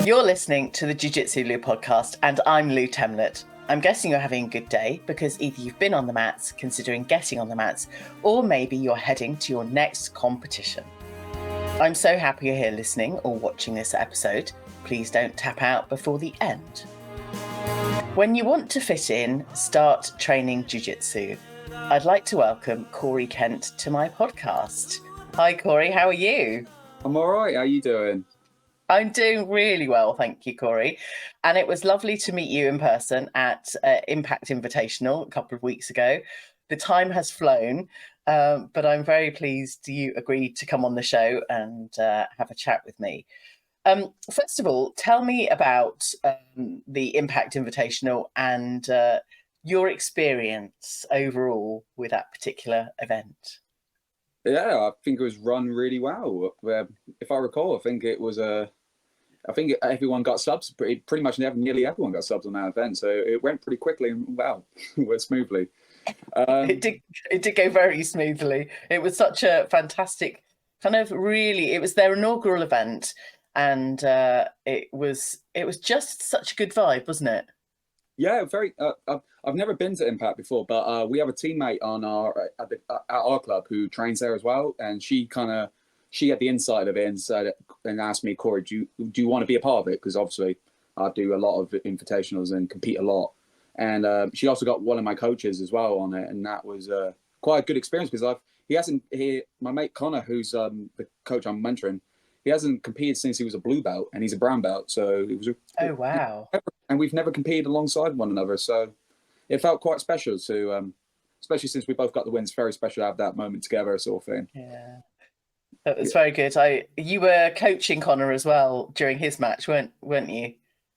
You're listening to the Jiu Jitsu Lou podcast, and I'm Lou Temlett. I'm guessing you're having a good day because either you've been on the mats, considering getting on the mats, or maybe you're heading to your next competition. I'm so happy you're here listening or watching this episode. Please don't tap out before the end. When you want to fit in, start training Jiu Jitsu. I'd like to welcome Corey Kent to my podcast. Hi Corey, how are you? I'm all right. How are you doing? I'm doing really well, thank you, Corey. And it was lovely to meet you in person at Impact Invitational a couple of weeks ago. The time has flown, but I'm very pleased you agreed to come on the show and have a chat with me. First of all, tell me about the Impact Invitational and your experience overall with that particular event. Yeah, I think it was run really well. If I recall, I think it was everyone got subs. Pretty much nearly everyone got subs on that event, so it went pretty quickly and went smoothly. It did go very smoothly. It was such a fantastic it was their inaugural event, and it was just such a good vibe, wasn't it? Yeah, very. I've never been to Impact before, but we have a teammate on at our club who trains there as well, and she had the inside of it and asked me, Corey, do you want to be a part of it? Because obviously I do a lot of invitationals and compete a lot, and she also got one of my coaches as well on it, and that was quite a good experience because my mate Connor, who's the coach I'm mentoring, he hasn't competed since he was a blue belt, and he's a brown belt, so it was. Oh wow! And we've never competed alongside one another, so it felt quite special to, especially since we both got the wins. Very special to have that moment together, sort of thing. Yeah, that was very good. You were coaching Connor as well during his match, weren't you?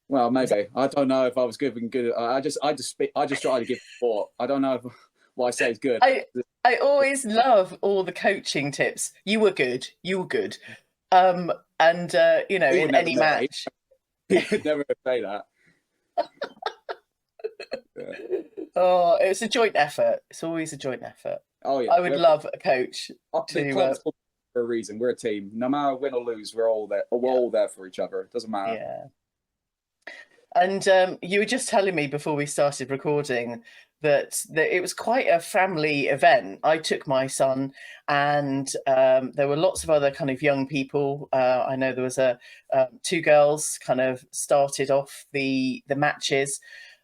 Well, maybe. I don't know if I was good. I just try to give support. I don't know if what I say is good. I always love all the coaching tips. You were good. And in any match. He would never say that. Yeah. Oh, it's a joint effort. It's always a joint effort. Oh yeah. I would love a coach to for a reason. We're a team. No matter win or lose, we're all there. We're all there for each other. It doesn't matter. Yeah. And you were just telling me before we started recording that it was quite a family event. I took my son, and there were lots of other kind of young people. I know there was two girls kind of started off the matches,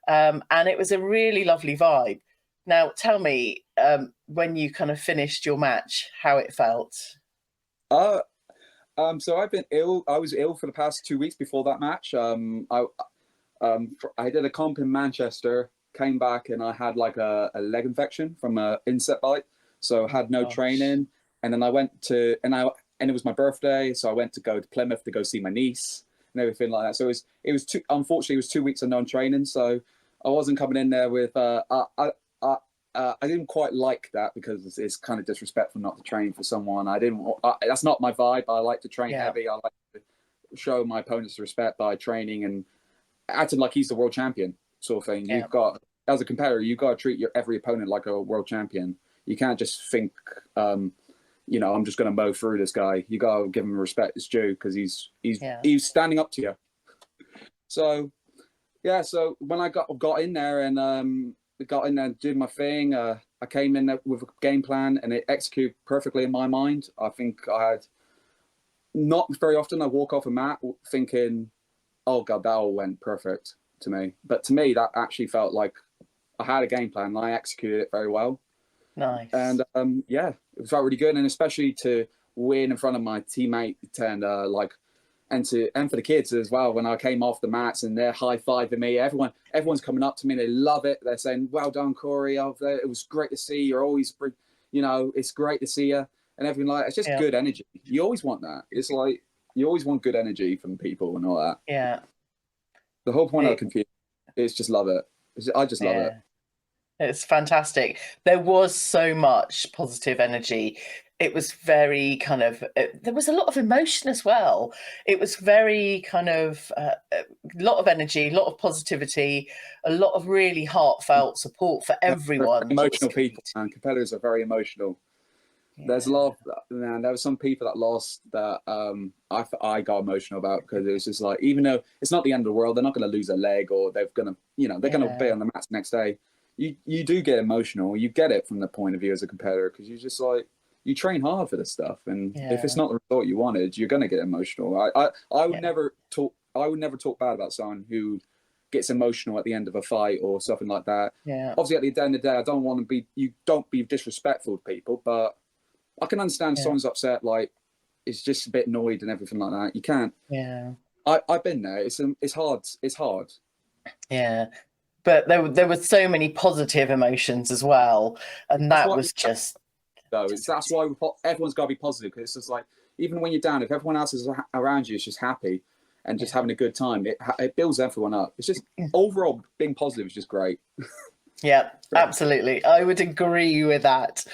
and it was a really lovely vibe. Now, tell me, when you kind of finished your match, how it felt. So I've been ill. I was ill for the past 2 weeks before that match. I did a comp in Manchester, came back, and I had like a leg infection from an insect bite. So I had no training. And then I went to, and it was my birthday. So I went to go to Plymouth to go see my niece and everything like that. So unfortunately, it was 2 weeks of non-training. So I wasn't coming in there with, I didn't quite like that because it's kind of disrespectful not to train for someone. That's not my vibe. I like to train heavy. I like to show my opponents respect by training and acting like he's the world champion, sort of thing. Yeah. As a competitor, you've got to treat every opponent like a world champion. You can't just think, I'm just going to mow through this guy. You got to give him respect it's due because he's standing up to you. So, yeah. So when I got in there and did my thing, I came in there with a game plan and it executed perfectly in my mind. I think I had not very often I walk off a mat thinking, oh God, that all went perfect to me. But to me, that actually felt like I had a game plan and I executed it very well. Nice. And it felt really good. And especially to win in front of my teammate and for the kids as well. When I came off the mats and they're high-fiving me, everyone's coming up to me and they love it. They're saying, well done, Corey. It was great to see you. You're always, it's great to see you. And everything like that. It's just good energy. You always want that. It's like, you always want good energy from people and all that. Yeah. The whole point of Confused is just love it. I just love it. It's fantastic. There was so much positive energy. It was very there was a lot of emotion as well. It was very a lot of energy, a lot of positivity, a lot of really heartfelt support for everyone. Emotional people, and competitors are very emotional. There's a lot of, man, there were some people that lost that I got emotional about, because it was just like, even though it's not the end of the world, they're not going to lose a leg, or they're going to, they're going to be on the mats the next day. You do get emotional. You get it from the point of view as a competitor, because you just like, you train hard for this stuff, and if it's not the result you wanted, you're going to get emotional. I would never talk. I would never talk bad about someone who gets emotional at the end of a fight or something like that. Yeah. Obviously, at the end of the day, I don't want to be. You don't be disrespectful to people, but I can understand someone's upset, like it's just a bit annoyed and everything like that. You can't. Yeah. I've been there. It's hard. It's hard. Yeah. But there were so many positive emotions as well, and that was just. That's why everyone's got to be positive, because it's just like, even when you're down, if everyone else is around you is just happy and just having a good time, it builds everyone up. It's just overall being positive is just great. Yeah, absolutely. I would agree with that.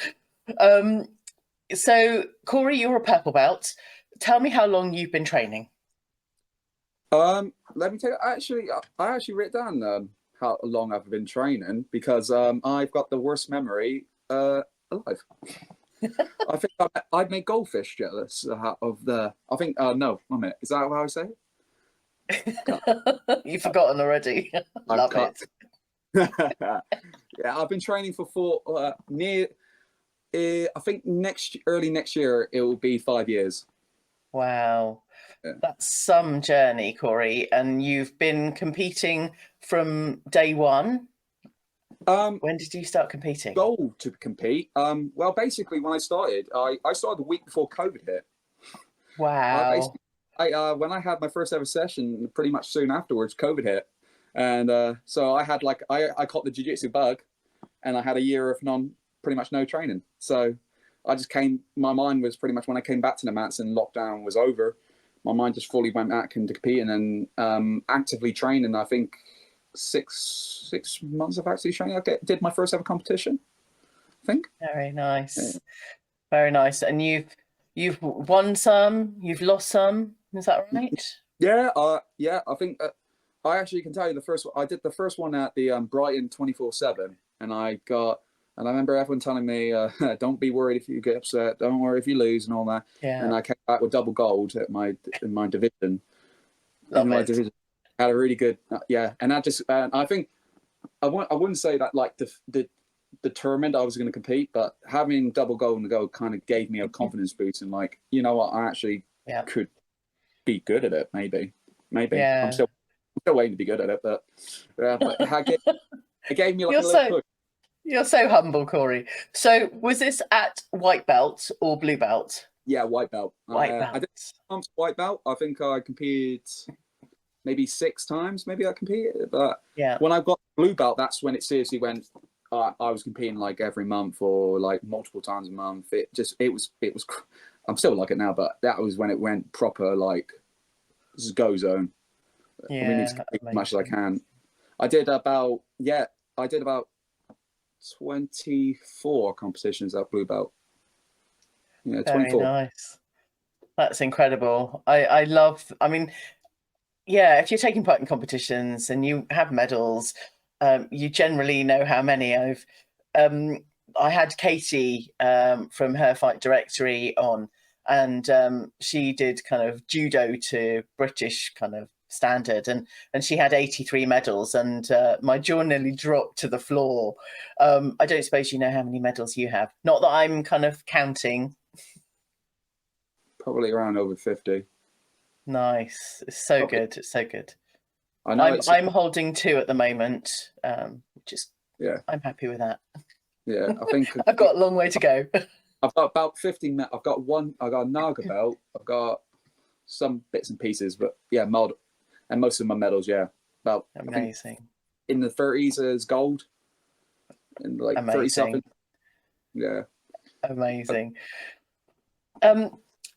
So, Corey, you're a purple belt. Tell me how long you've been training. Let me tell you. I actually wrote down how long I've been training, because I've got the worst memory alive. I think I'd make goldfish jealous of the. I think no, 1 minute. Is that how I say it? You've forgotten already. Love it. Yeah, I've been training for I think early next year it will be 5 years. Wow, that's some journey, Corey. And you've been competing from day one. When did you start competing? Goal to compete. Well, basically, when I started the week before COVID hit. Wow. When I had my first ever session, pretty much soon afterwards, COVID hit, and so I had I caught the jiu-jitsu bug, and I had a year of pretty much no training. So I just my mind was pretty much, when I came back to the mats and lockdown was over, my mind just fully went back into competing and actively training. I think 6 months of actually training. I did my first ever competition, I think. Very nice. Very nice. And you've won some, you've lost some. Is that right? Yeah. I think I actually can tell you the first one. I did the first one at the Brighton 24/7, and I remember everyone telling me, "Don't be worried if you get upset. Don't worry if you lose and all that." Yeah. And I came back with double gold in my division. Division, had a really good and I just I think I wouldn't say that like the determined I was going to compete, but having double gold in the gold kind of gave me a confidence boost, and like, you know what, I actually could be good at it. Maybe. Yeah. I'm still waiting to be good at it, but it gave me like a little push. You're so humble, Corey. So was this at white belt or blue belt? Yeah, white belt. White belt. I did white belt. I think I competed maybe 6 times. Maybe I competed, but when I got blue belt, that's when it seriously went. I was competing like every month or like multiple times a month. It was. I'm still like it now, but that was when it went proper, like, this is go zone. Yeah, we need to compete as much as I can. I did about 24 competitions at blue belt. Yeah, 24. Very nice. That's incredible. I love. I mean, yeah, if you're taking part in competitions and you have medals, you generally know how many. I had Katie from her fight directory on, and she did kind of judo to British kind of standard, and she had 83 medals, and my jaw nearly dropped to the floor. I don't suppose you know how many medals you have. Not that I'm kind of counting. Probably around over 50. Nice. It's so good. It's so good. I know I'm holding 2 at the moment, which is I'm happy with that. Yeah, I think I've got a long way to go. I've got about 15. I've got a Naga belt. I've got some bits and pieces, but mold, and most of my medals, about amazing. In the 30s is gold, and like 30 something. Yeah, amazing.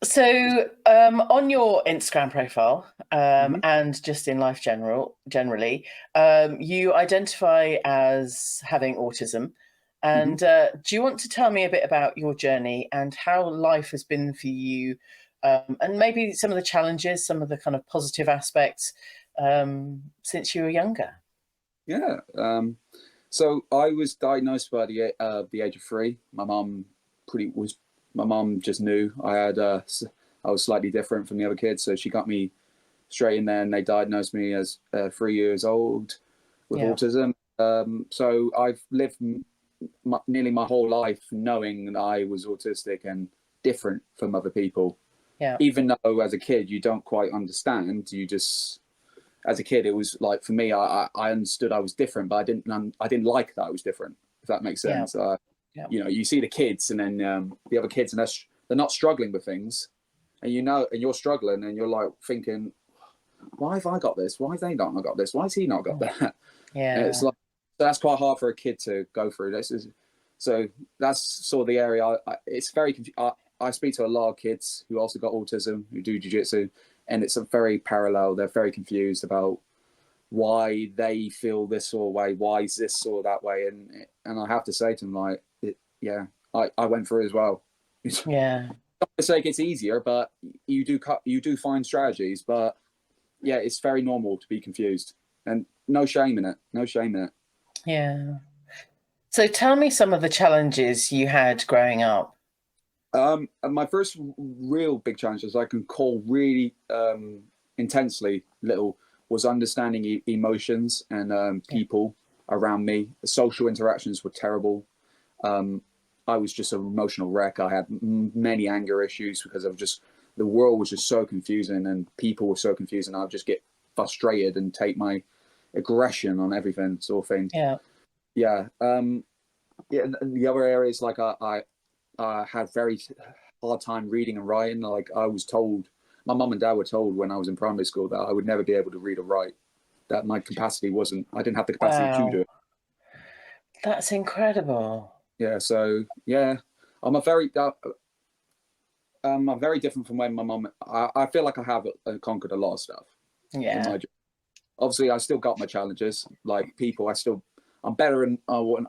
So on your Instagram profile and just in life generally, you identify as having autism. And do you want to tell me a bit about your journey and how life has been for you, and maybe some of the challenges, some of the kind of positive aspects since you were younger? Yeah. So I was diagnosed by the age of 3. My mum was My mom just knew I was slightly different from the other kids, so she got me straight in there, and they diagnosed me as 3 years old with autism. So I've lived nearly my whole life knowing that I was autistic and different from other people. Yeah. Even though as a kid you don't quite understand, you just, as a kid, it was like, for me, I understood I was different, but I didn't like that I was different, if that makes sense. You know, you see the kids, and then the other kids, and they're not struggling with things, and and you're struggling, and you're like thinking, why have I got this? Why have they not got this? Why has he not got that? And it's like, that's quite hard for a kid to go through. So that's sort of the area. It's very. I speak to a lot of kids who also got autism, who do jiu-jitsu, and it's a very parallel. They're very confused about why they feel this or way, why is this or that way, and I have to say to them, like, I went through it as well. Yeah. Not to say it's easier, but you do find strategies, but yeah, it's very normal to be confused, and no shame in it. No shame in it. Yeah. So tell me some of the challenges you had growing up. And my first real big challenge, as I can call really intensely little, was understanding emotions and people around me. The social interactions were terrible. I was just an emotional wreck. I had many anger issues because the world was just so confusing, and people were so confusing. I'd just get frustrated and take my aggression on everything, sort of thing. Yeah. And the other areas, like I had very hard time reading and writing. Like, I was told, my mum and dad were told when I was in primary school that I would never be able to read or write. That my capacity I didn't have the capacity to do it. That's incredible. Yeah. So yeah, I'm very different from when my mum. I feel like I have conquered a lot of stuff. Yeah. Obviously, I still got my challenges. Like people, I'm better than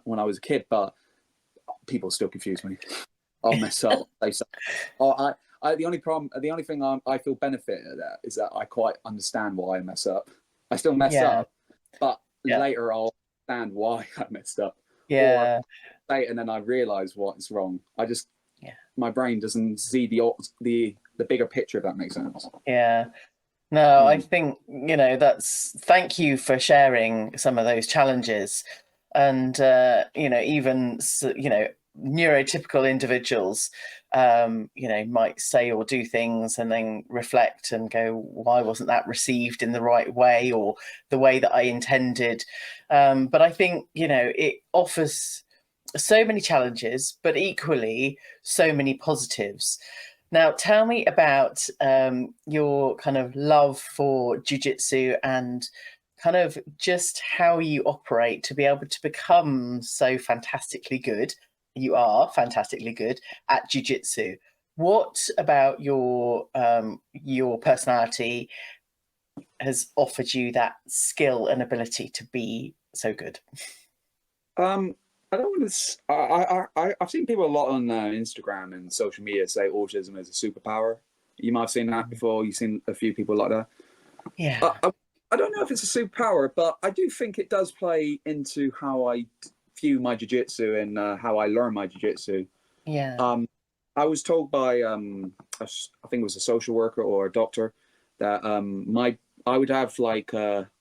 when I was a kid, but people still confuse me. I'll mess up. The only thing I feel benefited at is that I quite understand why I mess up. I still mess up, but later I'll understand why I messed up. Yeah. Or and then I realize what is wrong. My brain doesn't see the bigger picture, if that makes sense. Yeah. No, I think, thank you for sharing some of those challenges. And, even, neurotypical individuals, might say or do things and then reflect and go, why wasn't that received in the right way or the way that I intended? But I think, it offers so many challenges, but equally so many positives. Now, tell me about your kind of love for jiu-jitsu and kind of just how you operate to be able to become so fantastically good. You are fantastically good at jiu-jitsu. What about your personality has offered you that skill and ability to be so good? I don't want to. I've seen people a lot on Instagram and social media say autism is a superpower. You might have seen that before. You've seen a few people like that. Yeah. I don't know if it's a superpower, but I do think it does play into how I view my jiu-jitsu and how I learn my jiu-jitsu. Yeah. I was told by I think it was a social worker or a doctor that I would have like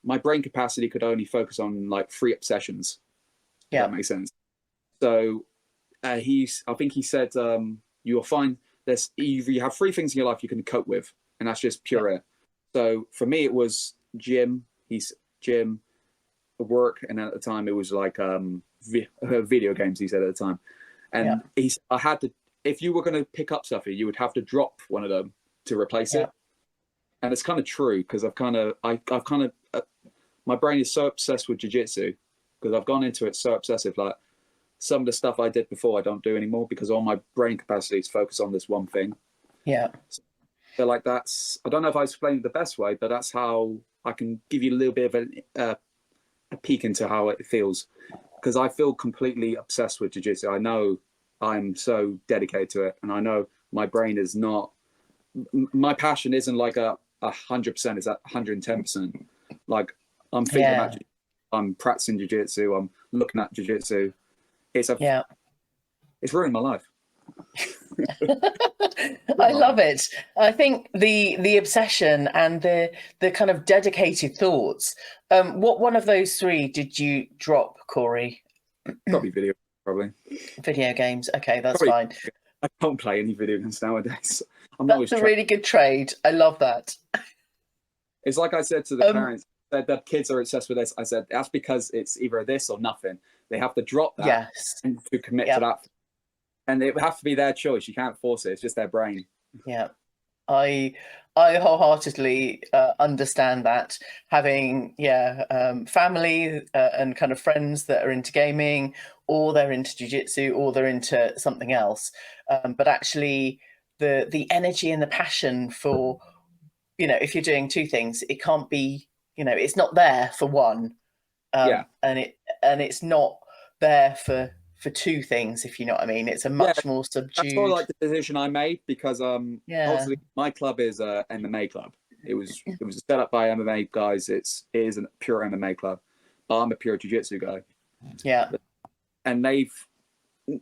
my brain capacity could only focus on like 3 obsessions. If that makes sense. So I think he said you'll find you have 3 things in your life you can cope with, and that's just pure it. So for me, it was gym, work, and at the time it was like video games. He said at the time, and I had to. If you were going to pick up something, you would have to drop one of them to replace it. And it's kind of true because I've kind of my brain is so obsessed with jiu-jitsu because I've gone into it so obsessive. Like, some of the stuff I did before, I don't do anymore because all my brain capacity is focused on this one thing. Yeah. So like I don't know if I explained it the best way, but that's how I can give you a little bit of a peek into how it feels. Because I feel completely obsessed with jiu-jitsu. I know I'm so dedicated to it, and I know my brain is not. My passion isn't like 100%. It's at 110%. Like, I'm thinking about. I'm practicing jiu-jitsu. I'm looking at jiu-jitsu. It's ruined my life. I love it. I think the obsession and the kind of dedicated thoughts. What one of those three did you drop, Corey? Probably video, probably. Video games. Okay, that's Probably, fine. I don't play any video games nowadays. I'm That's always a really good trade. I love that. It's like I said to the parents that the kids are obsessed with this. I said that's because it's either this or nothing. They have to drop that Yes. and to commit to that, and it would have to be their choice. You can't force it. It's just their brain. Yeah. I wholeheartedly understand that. Having family and kind of friends that are into gaming, or they're into jiu-jitsu, or they're into something else, but actually the energy and the passion for, if you're doing two things, it can't be, it's not there for one, and it's not there for two things, if you know what I mean. It's a much more subdued. That's sort of like the decision I made because obviously my club is a MMA club. It was set up by MMA guys. It is a pure MMA club, but I'm a pure jiu-jitsu guy. Yeah, and they've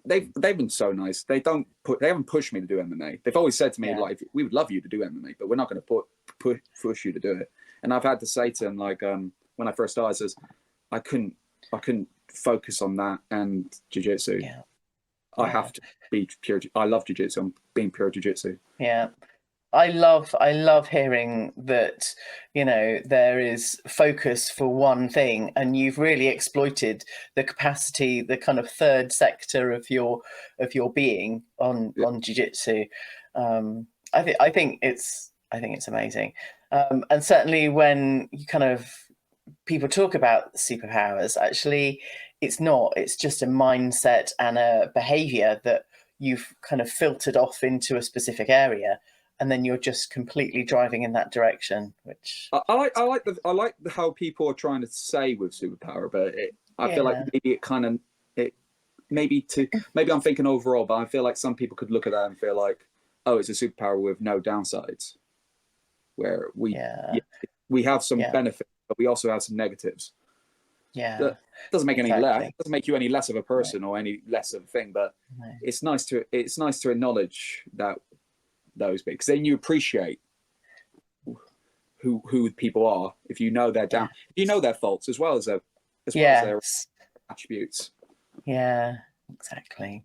been so nice. They haven't pushed me to do MMA. They've always said to me like, we would love you to do MMA, but we're not going to push you to do it. And I've had to say to them like, when I first started, I says I couldn't focus on that and jiu-jitsu. I have to be pure. I love jiu-jitsu. I'm being pure jiu-jitsu. I love hearing that, there is focus for one thing, and you've really exploited the capacity, the kind of third sector of your being on jiu-jitsu. I think it's amazing, and certainly when you kind of people talk about superpowers, actually it's just a mindset and a behavior that you've kind of filtered off into a specific area, and then you're just completely driving in that direction. Which I like how people are trying to say with superpower, but I feel like maybe I'm thinking overall, but I feel like some people could look at that and feel like, oh, it's a superpower with no downsides, where we have some benefits, but we also have some negatives. That doesn't make any less. It doesn't make you any less of a person or any less of a thing. But it's nice to acknowledge that those bits, because then you appreciate who people are if you know their if you know their faults as well as their attributes. Yeah, exactly.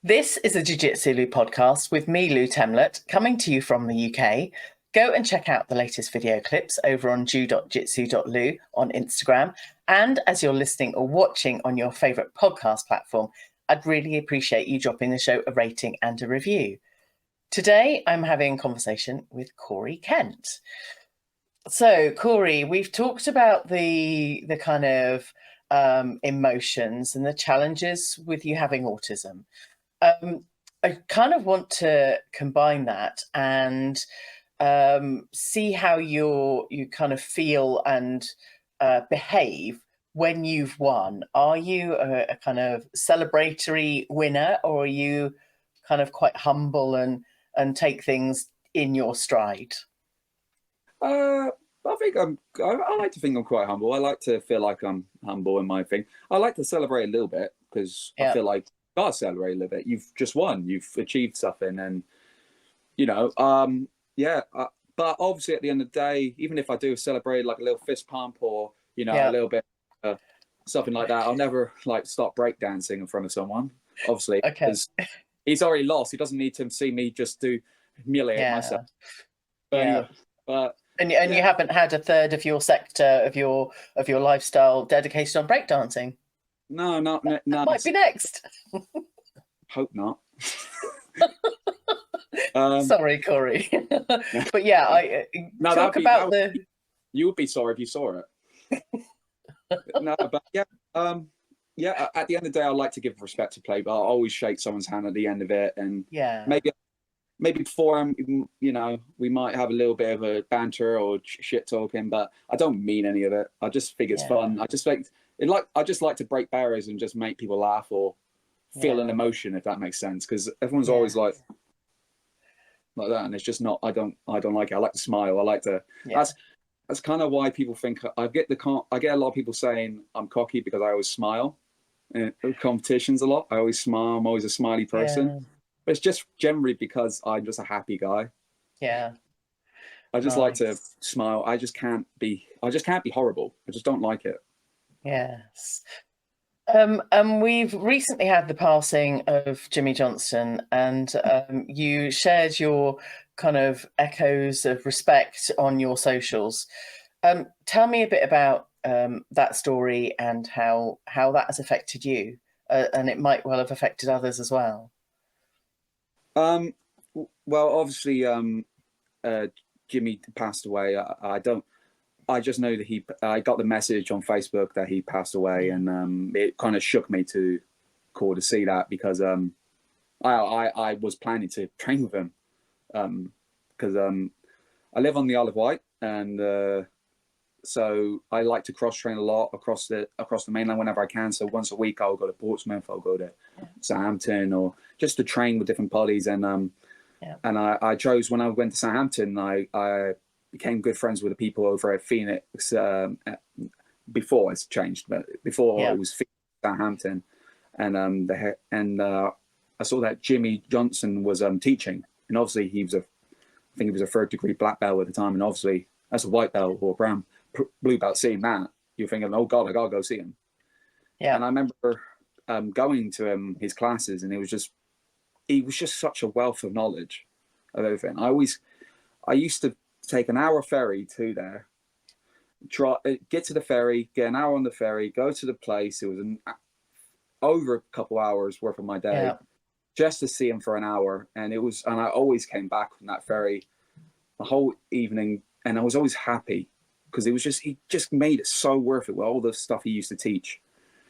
This is a Jiu-Jitsu Lou podcast with me, Lou Temlett, coming to you from the UK. Go and check out the latest video clips over on jiu.jitsu.lu on Instagram. And as you're listening or watching on your favourite podcast platform, I'd really appreciate you dropping the show a rating and a review. Today, I'm having a conversation with Corey Kent. So, Corey, we've talked about the kind of emotions and the challenges with you having autism. I kind of want to combine that and see how you kind of feel and behave when you've won. Are you a kind of celebratory winner, or are you kind of quite humble and take things in your stride? I think I like to think I'm quite humble. I like to feel like I'm humble in my thing. I like to celebrate a little bit because I feel like you gotta celebrate a little bit. You've just won. You've achieved something, and but obviously at the end of the day, even if I do celebrate like a little fist pump or a little bit something like that, I'll never like start breakdancing in front of someone. Obviously, because he's already lost. He doesn't need to see me just to humiliate myself. But anyway, and you haven't had a third of your sector of your lifestyle dedicated on breakdancing? No. That might be next. Hope not. Sorry, Corey. But talk about you would be sorry if you saw it. No, but at the end of the day, I like to give respect to play, but I'll always shake someone's hand at the end of it, and maybe before we might have a little bit of a banter or shit talking, but I don't mean any of it. I just think it's fun. I just like to break barriers and just make people laugh or feel an emotion, if that makes sense, because everyone's always like that, and it's just not. I don't like it. I like to smile. I like to. That's kind of why people think I get a lot of people saying I'm cocky because I always smile in competitions a lot. I always smile. I'm always a smiley person. It's just generally because I'm just a happy guy. Yeah. I just like to Nice. smile. I just can't be horrible. I just don't like it. Yes. And we've recently had the passing of Jimmy Johnson, and you shared your kind of echoes of respect on your socials. Tell me a bit about that story and how that has affected you, and it might well have affected others as well. Um, well, obviously, uh, Jimmy passed away. I don't. I just know that I got the message on Facebook that he passed away, and it kind of shook me to core to see that because I was planning to train with him because I live on the Isle of Wight, and so I like to cross train a lot across the mainland whenever I can. So once a week I'll go to Portsmouth, I'll go to Southampton, or just to train with different buddies. And and I chose, when I went to Southampton, I became good friends with the people over at Phoenix before it's changed, but before it was Southampton, and I saw that Jimmy Johnson was teaching, and obviously I think he was a third degree black belt at the time, and obviously as a white belt or brown blue belt, seeing that, you're thinking, oh God, I gotta go see him. Yeah. And I remember going to his classes, and he was just such a wealth of knowledge of everything. I used to take an hour ferry to there, get to the ferry, get an hour on the ferry, go to the place. It was over a couple hours worth of my day just to see him for an hour. And I always came back from that ferry the whole evening, and I was always happy because he just made it so worth it with all the stuff he used to teach.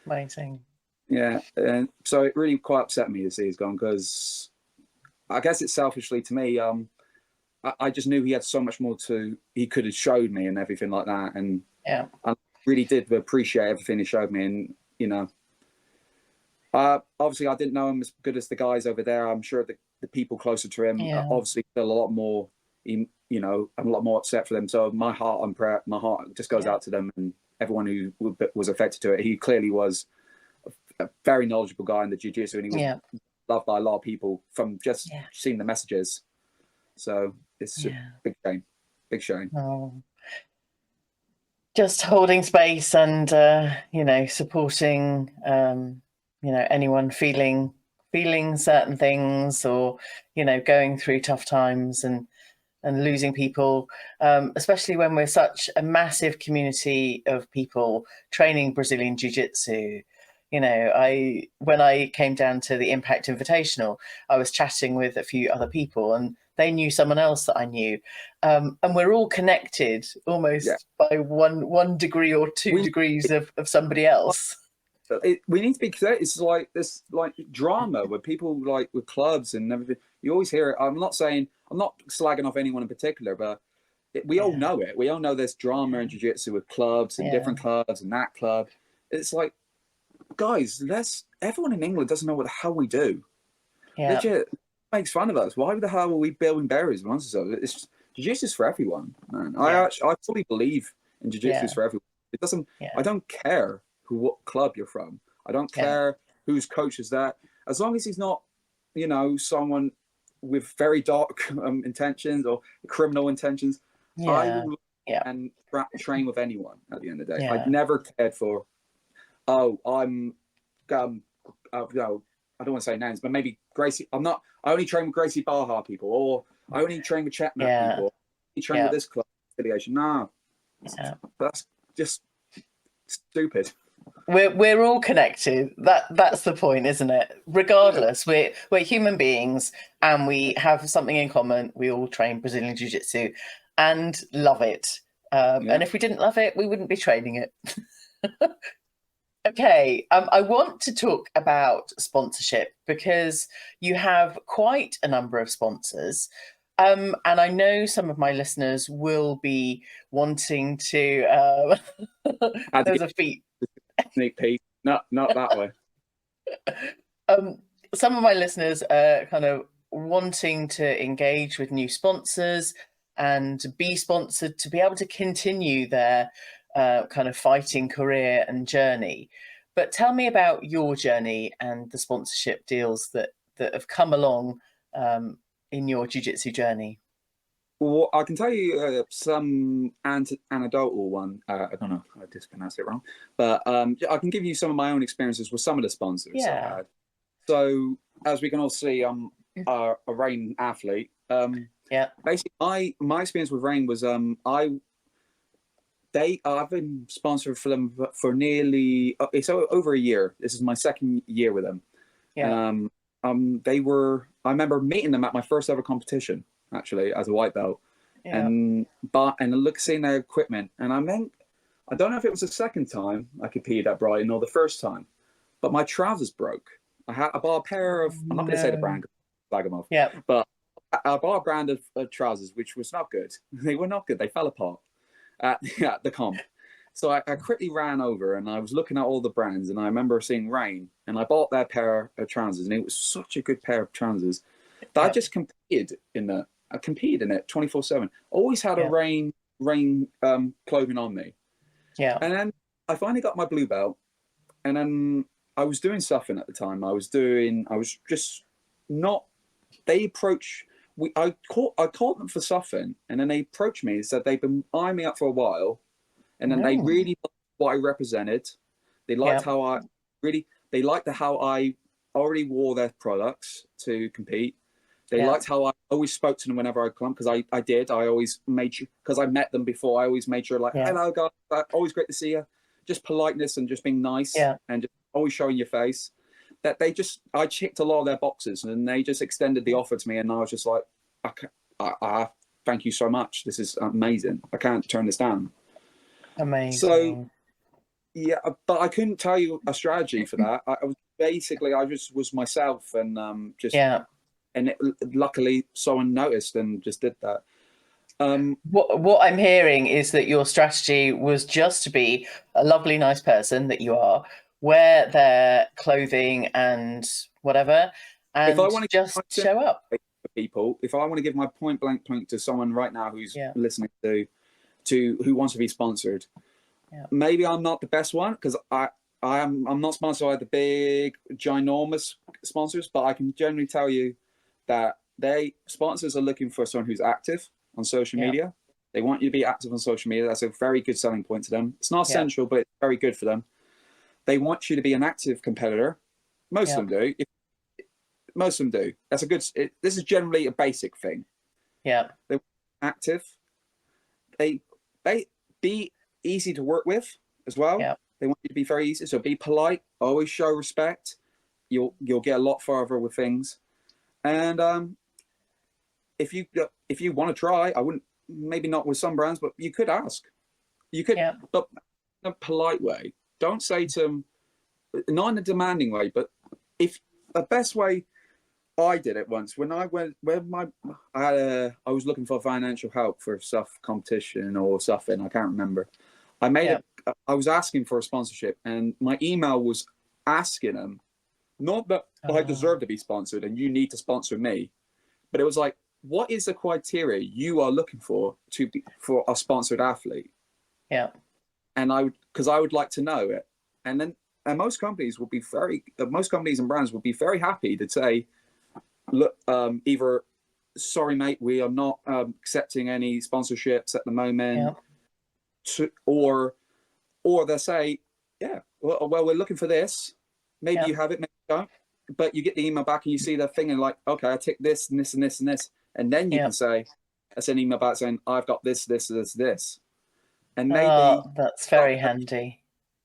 Amazing. Yeah, and so it really quite upset me to see he's gone, because I guess it's selfishly to me. I just knew he had so much more he could have showed me and everything like that, and I really did appreciate everything he showed me. And obviously I didn't know him as good as the guys over there. I'm sure the people closer to him obviously feel a lot more. I'm a lot more upset for them. So my heart just goes out to them and everyone who was affected to it. He clearly was a very knowledgeable guy in the jiu-jitsu, and he was loved by a lot of people from just seeing the messages. So it's a big shame. Oh. Just holding space and supporting anyone feeling certain things, or going through tough times and losing people, especially when we're such a massive community of people training Brazilian Jiu Jitsu. When I came down to the Impact Invitational, I was chatting with a few other people, and they knew someone else that I knew, and we're all connected almost by one degree or two degrees of somebody else. We need to be connected. It's like this, like drama where people, like with clubs and everything. You always hear it. I'm not slagging off anyone in particular, but we all know it. We all know there's drama in jiu-jitsu with clubs and different clubs and that club. It's like, guys, everyone in England doesn't know what the hell we do. Legit makes fun of us. Why the hell are we building barriers amongst us? It's jiu-jitsu's for everyone, man. I fully believe in jiu-jitsu's for everyone. It doesn't. I don't care what club you're from. I don't care whose coach is that. As long as he's not, someone with very dark intentions or criminal intentions, I will and train with anyone at the end of the day. I've never cared for, I don't want to say names, but maybe Gracie. I only train with Gracie Baja people, or I only train with Chetnut people. I only train with this club affiliation. No, that's just stupid. We're all connected. That's the point, isn't it? Regardless, we're human beings, and we have something in common. We all train Brazilian Jiu Jitsu and love it. And if we didn't love it, we wouldn't be training it. Okay, I want to talk about sponsorship, because you have quite a number of sponsors. And I know some of my listeners will be wanting to. There's a feat. Sneak peek. Not that way. Some of my listeners are kind of wanting to engage with new sponsors and be sponsored to be able to continue their kind of fighting career and journey. But tell me about your journey and the sponsorship deals that that have come along in your jiu-jitsu journey? Well, I can tell you some anecdotal one. I don't know, I just pronounced it wrong, but I can give you some of my own experiences with some of the sponsors I've had. So as we can all see, I'm a Rain athlete. Basically, my experience with Rain was I've been sponsored for them for nearly it's over a year. This is my second year with them. I remember meeting them at my first ever competition, actually, as a white belt. And seeing their equipment, and I don't know if it was the second time I competed at Brighton or the first time, but my trousers broke. I bought a pair of, I'm not going to say the brand, flag them off, but I bought a brand of trousers which was not good. They were not good. They fell apart at the comp. So I quickly ran over and I was looking at all the brands, and I remember seeing Rain, and I bought that pair of trousers, and it was such a good pair of trousers that I just competed in that. I competed in it 24/7. Always had a rain clothing on me. And then I finally got my blue belt, and then I was doing something at the time. I was just not. They approached. I called them for something, and then they approached me and said they've been eyeing me up for a while, and then they really liked what I represented. They liked how they liked how I already wore their products to compete. They liked how I always spoke to them whenever I come, because I did. I always made sure, because I met them before, I always made sure, like, hello, guys, always great to see you. Just politeness and just being nice and just always showing your face. That I checked a lot of their boxes, and they just extended the offer to me, and I was just like, I thank you so much. This is amazing. I can't turn this down. Amazing. So, yeah, but I couldn't tell you a strategy for that. I just was myself, and and luckily someone noticed and just did that. What I'm hearing is that your strategy was just to be a lovely, nice person that you are, wear their clothing and whatever, and if I want to just show up for people. If I want to give my point blank point to someone right now who's listening to who wants to be sponsored, maybe I'm not the best one, because I'm not sponsored by the big ginormous sponsors, but I can generally tell you that sponsors are looking for someone who's active on social media. They want you to be active on social media. That's a very good selling point to them. It's not essential, but it's very good for them. They want you to be an active competitor. Most of them do. Most of them do. That's a good. This is generally a basic thing. They're active. They be easy to work with as well. They want you to be very easy. So be polite. Always show respect. You'll get a lot farther with things. And if you want to try, I wouldn't, maybe not with some brands, but you could ask. You could, but in a polite way. Don't say to them, not in a demanding way, but if the best way I did it once, when I was looking for financial help for stuff, competition or something, I can't remember. I was asking for a sponsorship, and my email was asking them, not that I deserve to be sponsored and you need to sponsor me, but it was like, what is the criteria you are looking for for a sponsored athlete? And because I would like to know it. And most companies will be most companies and brands will be very happy to say, look, either, sorry, mate, we are not accepting any sponsorships at the moment, or they'll say, well, we're looking for this. Maybe you have it, maybe you don't. But you get the email back and you see the thing and like, okay, I tick this and this and this and this. And then you can say, I send an email back saying, I've got this. And maybe that's very handy.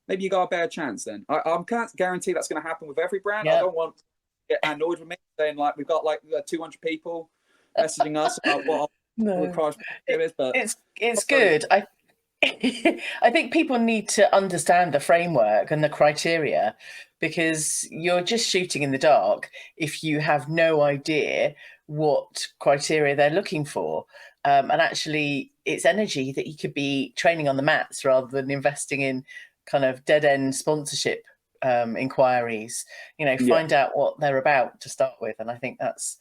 Maybe you got a better chance then. I can't guarantee that's going to happen with every brand. I don't want to get annoyed with me saying like, we've got like 200 people messaging us about what is, but it's good. I think people need to understand the framework and the criteria, because you're just shooting in the dark if you have no idea what criteria they're looking for. And actually, it's energy that you could be training on the mats rather than investing in kind of dead-end sponsorship inquiries. Find out what they're about to start with. And I think that's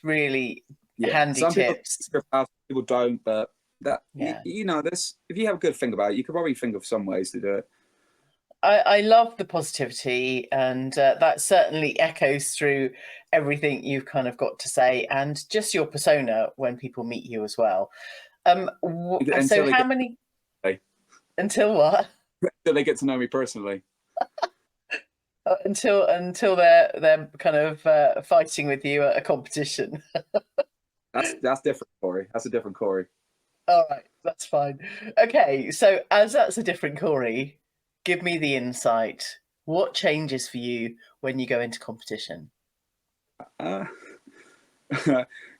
really handy Some tips. People don't, but this, if you have a good think about it, you could probably think of some ways to do it. I love the positivity, and that certainly echoes through everything you've kind of got to say, and just your persona when people meet you as well. So how many? Until what? Until they get to know me personally. Until they're kind of fighting with you at a competition. That's different, Corey. That's a different Corey. All right, that's fine. Okay, so as that's a different Corey, give me the insight. What changes for you when you go into competition?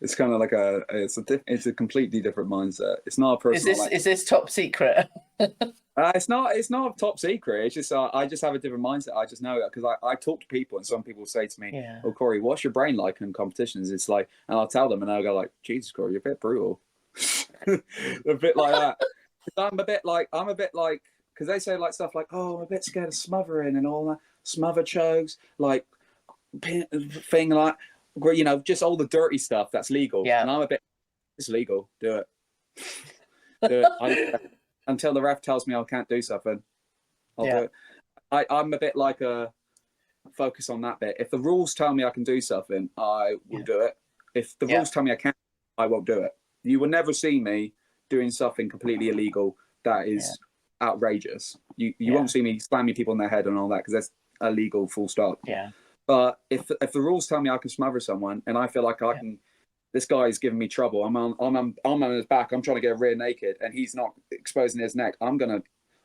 It's kind of like it's a completely different mindset. It's not a personal. Is this top secret? It's not top secret. It's just I just have a different mindset. I just know that because I talk to people, and some people say to me, Yeah. "Oh, Corey, what's your brain like in competitions?" It's like, and I'll tell them, and they'll go like, "Jesus, Corey, you're a bit brutal." A bit like that. I'm a bit like because they say like stuff like, "Oh, I'm a bit scared of smothering and all that, smother chokes, like thing like, just all the dirty stuff that's legal." Yeah. And I'm a bit, it's legal. Do it. Do it. Until the ref tells me I can't do something, I'll do it. I'm a bit like a focus on that bit. If the rules tell me I can do something, I will do it. If the rules tell me I can't, I won't do it. You will never see me doing something completely illegal that is outrageous. You won't see me slamming people in their head and all that because that's illegal, full stop. Yeah. But if the rules tell me I can smother someone and I feel like I can, this guy is giving me trouble. I'm on his back. I'm trying to get rear naked, and he's not exposing his neck. I'm gonna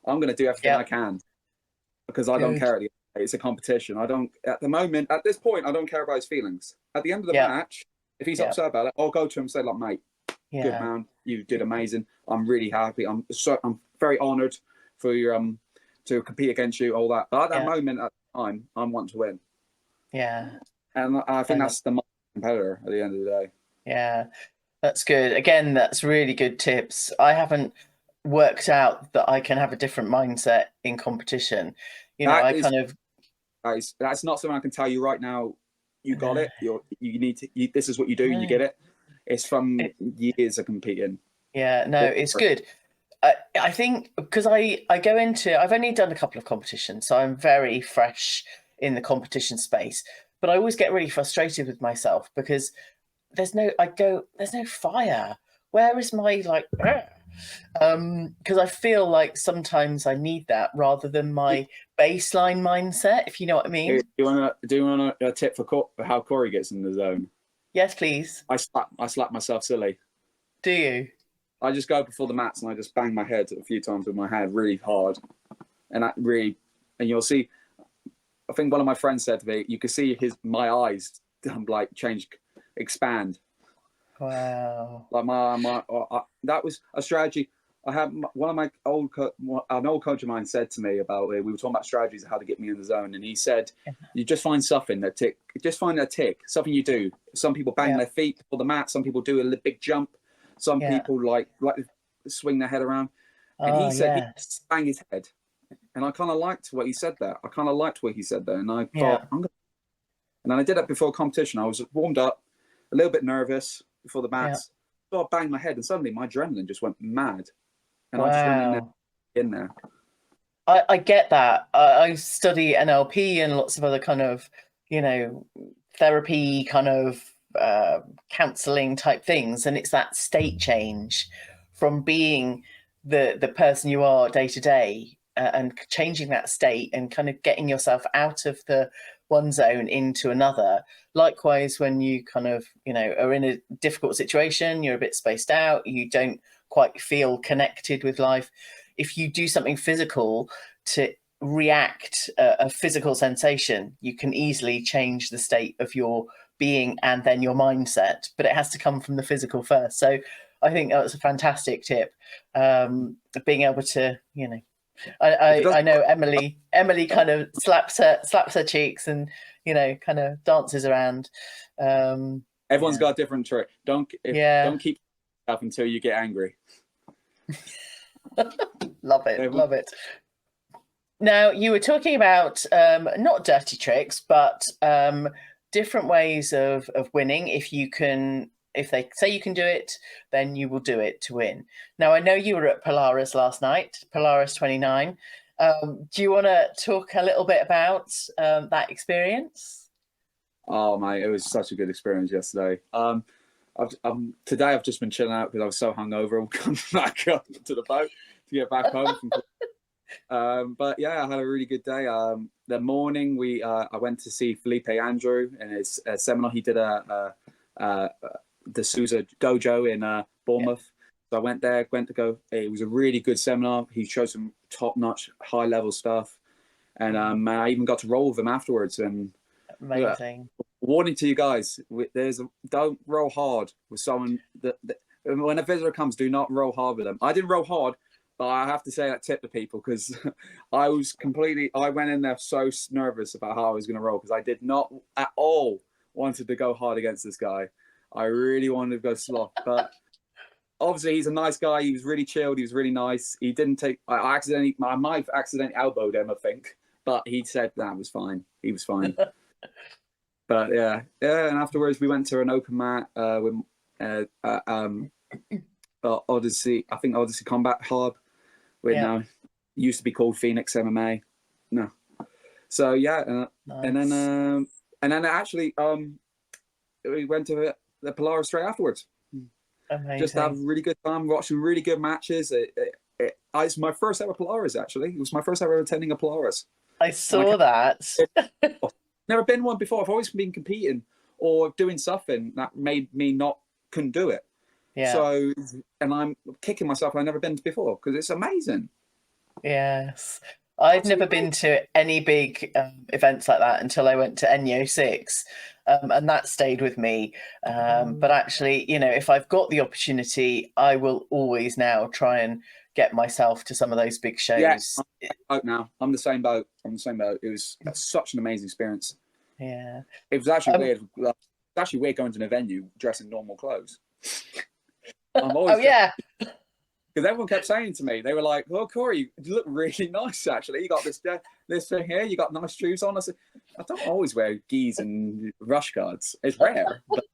do everything I can because I don't care. It's a competition. I don't at this point. I don't care about his feelings. At the end of the match, if he's upset about it, I'll go to him and say like, "Mate, good man, you did amazing. I'm really happy. I'm very honoured for your to compete against you. All that. But at that moment, at the time, I want to win. Yeah, and I think that's the competitor at the end of the day. Yeah, that's good. Again, that's really good tips. I haven't worked out that I can have a different mindset in competition. That's not something I can tell you right now. You got it. You need to. This is what you do. You get it. It's from years of competing. Yeah, no, it's good. I think because I've only done a couple of competitions, so I'm very fresh in the competition space. But I always get really frustrated with myself because there's no fire. Where is my because I feel like sometimes I need that rather than my baseline mindset, if you know what I mean. Do you want a tip for how Corey gets in the zone? Yes, please. I slap myself silly. Do you? I just go before the mats and I just bang my head a few times with my head really hard, and you'll see. I think one of my friends said to me, you could see my eyes like expand. Wow. Like that was a strategy. I had one of my an old coach of mine said to me about it. We were talking about strategies of how to get me in the zone, and he said, "You just find something that tick. Just find a tick. Something you do. Some people bang their feet before the mat. Some people do a big jump. Some people like swing their head around." And he said he bang his head, and I kind of liked what he said there. And I thought, and then I did it before competition. I was warmed up, a little bit nervous before the mats. So I banged my head, and suddenly my adrenaline just went mad. And I just went in there. I get that. I study NLP and lots of other kind of, therapy kind of counseling type things. And it's that state change from being the person you are day to day and changing that state and kind of getting yourself out of the one zone into another. Likewise, when you kind of, are in a difficult situation, you're a bit spaced out, you don't quite feel connected with life. If you do something physical to react a physical sensation, you can easily change the state of your being and then your mindset, but it has to come from the physical first. So I think that was a fantastic tip. Being able to, I know Emily kind of slaps her cheeks and, kind of dances around. Everyone's got a different trick. Don't keep up until you get angry. Love it. Now, you were talking about not dirty tricks, but different ways of winning. If they say you can do it, then you will do it to win. Now, I know you were at Polaris last night, Polaris 29. Do you want to talk a little bit about that experience? Oh mate, it was such a good experience yesterday. Today I've just been chilling out because I was so hungover. I'm coming back up to the boat to get back home from. But yeah, I had a really good day. The morning I went to see Felipe Andrew in his seminar. He did the Sousa Dojo in Bournemouth. So I went there, it was a really good seminar. He showed some top-notch, high-level stuff. And I even got to roll with him afterwards. And amazing. Warning to you guys, don't roll hard with someone when a visitor comes, do not roll hard with them. I didn't roll hard, but I have to say that tip to people because I went in there so nervous about how I was going to roll because I did not at all wanted to go hard against this guy. I really wanted to go slow, but obviously he's a nice guy. He was really chilled. He was really nice. He didn't take. I might have accidentally elbowed him, I think, but he said that was fine. He was fine. But yeah. And afterwards we went to an open mat with Odyssey. I think Odyssey Combat Hub, which now used to be called Phoenix MMA. No. So yeah, nice. and then actually we went to the Polaris straight afterwards. Amazing. Just have a really good time, watching really good matches. It's my first ever Polaris, actually. It was my first ever attending a Polaris. I saw that. Never been one before. I've always been competing or doing something that made me couldn't do it. Yeah. So, and I'm kicking myself. I've never been before because it's amazing. Yes. I've never been to any big events like that until I went to NEO6, and that stayed with me. But actually, if I've got the opportunity, I will always now try and get myself to some of those big shows. Yes, I'm the same boat. It was such an amazing experience. Yeah. It was actually weird. It's actually weird going to a venue dressed in normal clothes. I'm always because everyone kept saying to me, they were like, "Oh, Corey, you look really nice. Actually, you got this thing here. You got nice shoes on." I said, "I don't always wear gis and rush guards. It's rare, but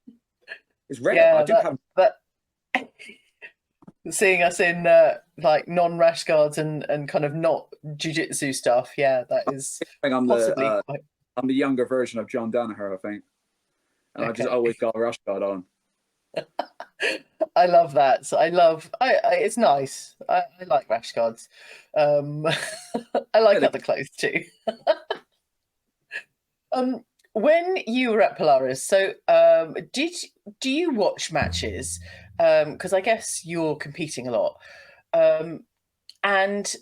it's rare. Yeah, I do have." But seeing us in like non-rash guards and kind of not jiu-jitsu stuff, that is. I think I'm the younger version of John Danaher, I think, and I just always got a rush guard on. I love that. So it's nice. I like rash guards. I like other clothes too. When you were at Polaris, so do you watch matches? Because I guess you're competing a lot. And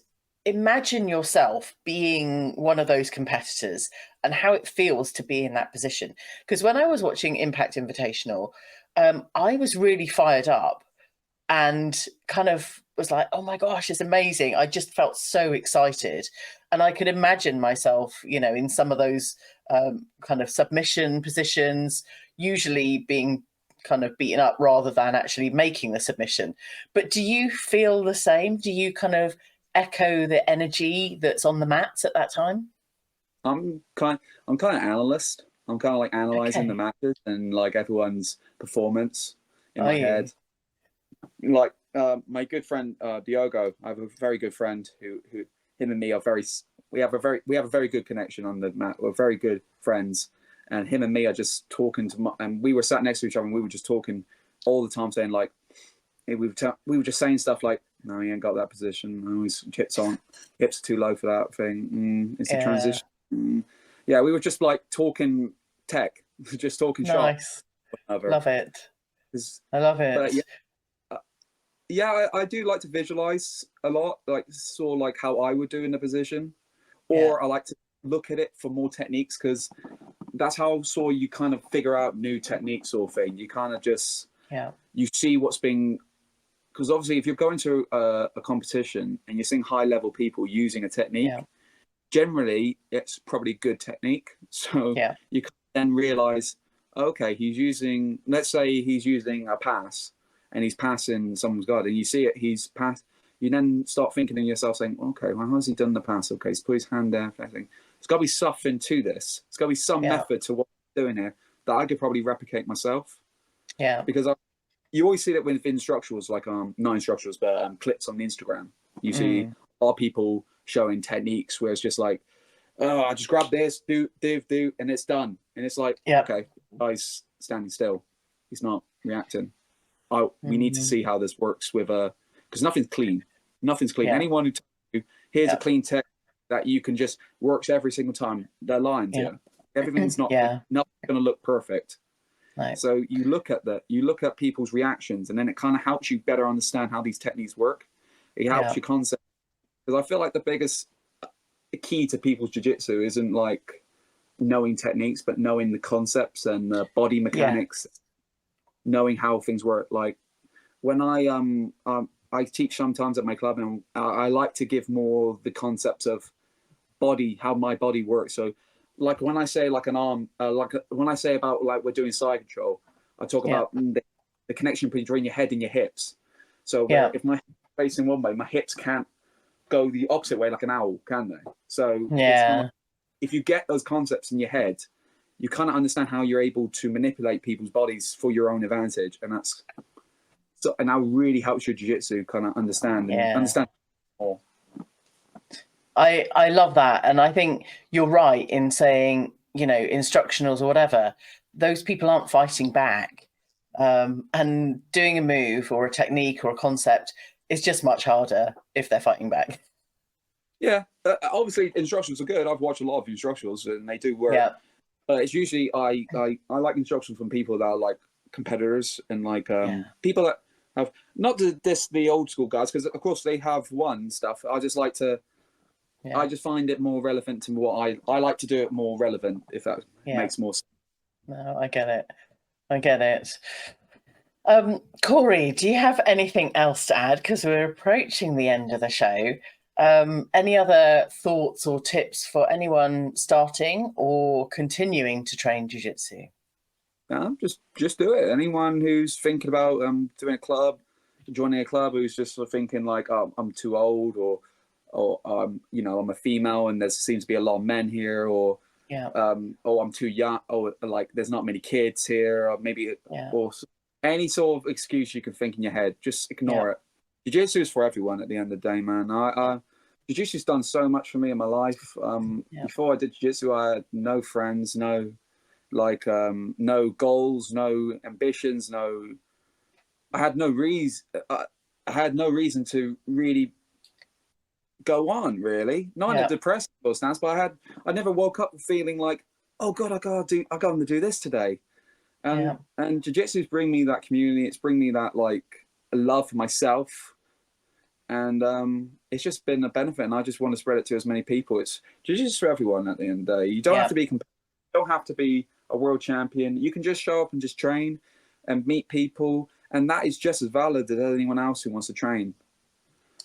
imagine yourself being one of those competitors and how it feels to be in that position. Because when I was watching Impact Invitational, I was really fired up and kind of was like, oh my gosh, it's amazing. I just felt so excited. And I could imagine myself, in some of those kind of submission positions, usually being kind of beaten up rather than actually making the submission. But do you feel the same? Do you kind of echo the energy that's on the mats at that time? I'm kind of analyst. I'm kind of like analysing the matches and like everyone's performance in my head. Like my good friend Diogo, I have a very good friend who him and me are we have a very good connection on the mat. We're very good friends, and him and me are just talking and we were sat next to each other and we were just talking all the time, saying like we were just saying stuff like, no, he ain't got that position. Oh, his hips are too low for that thing. It's a transition. Yeah, we were just like talking tech, just talking nice. Shop. Love it. I love it. But I do like to visualize a lot, like sort of like how I would do in the position, or I like to look at it for more techniques because that's how you kind of figure out new techniques or thing. You kind of just you see what's being, because obviously if you're going to a competition and you're seeing high level people using a technique. Generally, it's probably good technique. So you can then realize, okay, let's say he's using a pass and he's passing someone's guard and you see it, he's passed. You then start thinking in yourself saying, okay, well, how's he done the pass? Okay, he's put his hand there. There's got to be something to this. There's got to be some method to what I'm doing here that I could probably replicate myself. Yeah. Because you always see that with instructionals, like not instructionals, but clips on Instagram. You see our people showing techniques where it's just like, oh, I just grab this, do, and it's done. And it's like, okay, guy's standing still. He's not reacting. We need to see how this works with because nothing's clean. Nothing's clean. Anyone who tells you, here's a clean tech that you can just works every single time, they're lying to you. Everything's not going to look perfect. Right. So you look at people's reactions, and then it kind of helps you better understand how these techniques work. It helps you concept, because I feel like the biggest key to people's jiu-jitsu isn't like knowing techniques, but knowing the concepts and body mechanics, knowing how things work. Like when I teach sometimes at my club, and I like to give more the concepts of body, how my body works. So like when I say like an arm, when I say about like we're doing side control, I talk about the connection between your head and your hips. So if my head's facing one way, my hips can't go the opposite way like an owl, can they? So if you get those concepts in your head, you kind of understand how you're able to manipulate people's bodies for your own advantage, and that really helps your jiu-jitsu kind of understand more. I love that, and I think you're right in saying, you know, instructionals or whatever, those people aren't fighting back, and doing a move or a technique or a concept is just much harder if they're fighting back. Yeah, obviously instructions are good. I've watched a lot of instructionals and they do work. But it's usually I like instructions from people that are like competitors and like people that have not to diss the old school guys, because of course they have won stuff. I just like to. I just find it more relevant to what I like to do it more relevant, if that makes more sense. No, I get it. I get it. Corey, do you have anything else to add? Because we're approaching the end of the show. Any other thoughts or tips for anyone starting or continuing to train jiu-jitsu? Just do it. Anyone who's thinking about doing a club, joining a club, who's just sort of thinking like, oh, I'm too old, or you know, I'm a female and there seems to be a lot of men here, or oh, I'm too young, or like there's not many kids here, or maybe or any sort of excuse you can think in your head, just ignore it. Jiu-jitsu is for everyone at the end of the day, man. Jiu-jitsu's done so much for me in my life. Before I did jiu-jitsu, I had no friends, no goals, no ambitions, I had no reason to really go on, really. Not in a depressed stance, but I never woke up feeling like, oh God, I got to do this today. And jiu-jitsu's bring me that community. It's bring me that like love for myself, and it's just been a benefit. And I just want to spread it to as many people. It's jiu-jitsu for everyone at the end of the day. You don't have to be you don't have to be a world champion. You can just show up and just train and meet people, and that is just as valid as anyone else who wants to train.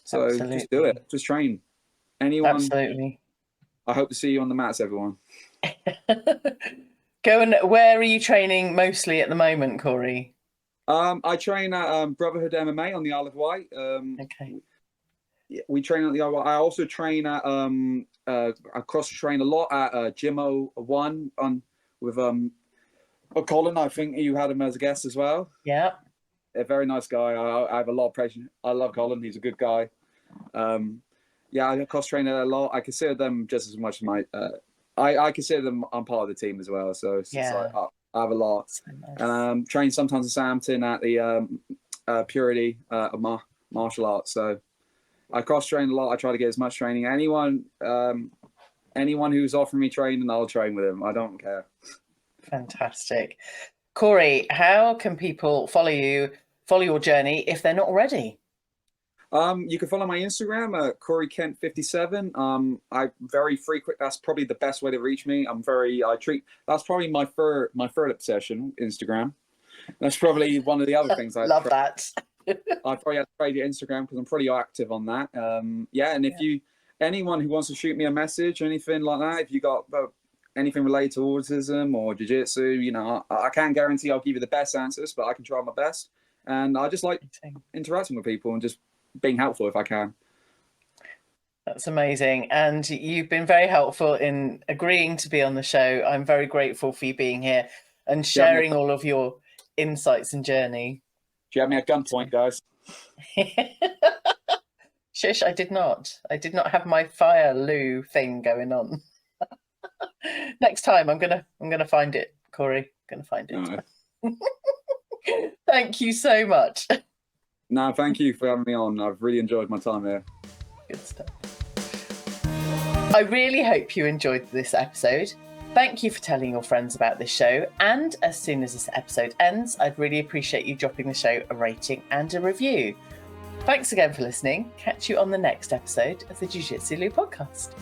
So just do it. Just train. Anyone. Absolutely. I hope to see you on the mats, everyone. Where are you training mostly at the moment, Corey? I train at Brotherhood MMA on the Isle of Wight. We train at the Isle of Wight. I also train at I cross train a lot at Gym 01 with Colin. I think you had him as a guest as well. Yeah. A very nice guy. I have a lot of praise. I love Colin. He's a good guy. I cross train a lot. I consider them just as much as my. I consider them. I'm part of the team as well. So it's just like I have a lot. So nice. Train sometimes in Southampton at the Purity martial arts. So I cross train a lot. I try to get as much training. Anyone who's offering me training, I'll train with them. I don't care. Fantastic. Corey, how can people follow your journey if they're not already? You can follow my Instagram at CoreyKent57. I'm very frequent. That's probably the best way to reach me. That's probably my third obsession, Instagram. That's probably one of the other things I love that. I probably have to trade your Instagram because I'm pretty active on that. And if anyone who wants to shoot me a message, anything like that, if you got anything related to autism or jiu-jitsu, you know, I can't guarantee I'll give you the best answers, but I can try my best. And I just like interacting with people and just being helpful if I can. That's amazing. And you've been very helpful in agreeing to be on the show. I'm very grateful for you being here and sharing all of your insights and journey. Do you have me at gunpoint, guys? Shush, I did not. I did not have my fire loo thing going on. Next time, I'm gonna find it, Corey. I'm gonna find it. No. Thank you so much. No, thank you for having me on. I've really enjoyed my time here. Good stuff. I really hope you enjoyed this episode. Thank you for telling your friends about this show. And as soon as this episode ends, I'd really appreciate you dropping the show a rating and a review. Thanks again for listening. Catch you on the next episode of the Jiu Jitsu Lou podcast.